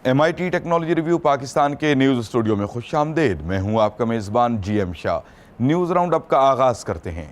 MIT technology review Pakistan के news studio में खुश आमदेद। मैं हूं आपका मेज़बान GM Shah. News round up का आगाज़ करते हैं।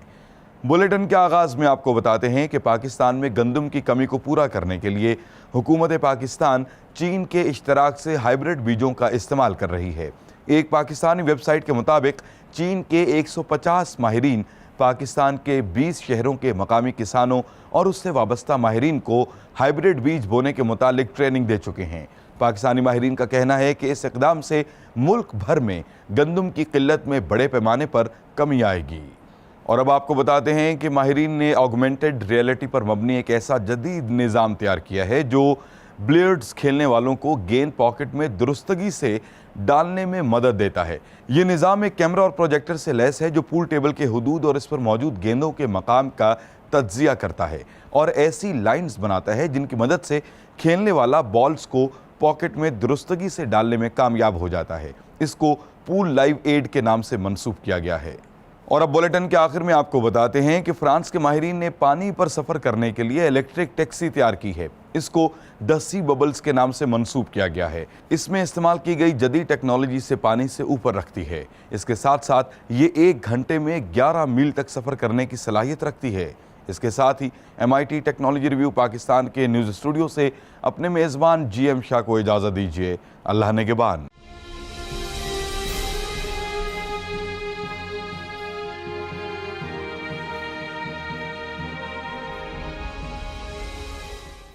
बुलेटिन के आगाज़ में आपको बताते हैं कि पाकिस्तान में गंदम की कमी को पूरा करने के लिए हुकूमत पाकिस्तान चीन के इश्तराक से हाइब्रिड बीजों का इस्तेमाल कर रही है। एक पाकिस्तानी वेबसाइट के मुताबिक चीन के 150 माहिरीन पाकिस्तान के 20 शहरों के मकामी किसानों और उससे वाबस्ता माहिरीन को हाइब्रिड बीज बोने के मुतालिक ट्रेनिंग दे चुके हैं। पाकिस्तानी माहिरीन का कहना है कि इस इक़दाम से मुल्क भर में गंदम की किल्लत में बड़े पैमाने पर कमी आएगी। और अब आपको बताते हैं कि माहिरीन ने ऑगमेंटेड रियलिटी पर मबनी एक ऐसा जदीद निज़ाम तैयार किया है जो बिलियर्ड्स खेलने वालों को गेंद पॉकेट में दुरुस्तगी से डालने में मदद देता है। ये निज़ाम एक कैमरा और प्रोजेक्टर से लैस है जो पूल टेबल के हुदूद और इस पर मौजूद गेंदों के मकाम का तज्जिया करता है और ऐसी लाइन्स बनाता है जिनकी मदद से खेलने वाला बॉल्स को पॉकेट में दुरुस्तगी से डालने में कामयाब हो जाता है। इसको पूल लाइव एड के नाम से मंसूब किया गया है। और अब बुलेटिन के आखिर में आपको बताते हैं कि फ्रांस के माहिरीन ने पानी पर सफ़र करने के लिए इलेक्ट्रिक टैक्सी तैयार की है। इसको द सी बबल्स के नाम से मंसूब किया गया है। इसमें इस्तेमाल की गई जदीद टेक्नोलॉजी से पानी से ऊपर रखती है। इसके साथ साथ ये 1 घंटे में 11 मील तक सफ़र करने की सलाहियत रखती है। इसके साथ ही MIT टेक्नोलॉजी रिव्यू पाकिस्तान के न्यूज़ स्टूडियो से अपने मेज़बान GM शाह को इजाज़त दीजिए। अल्लाह निगहबान।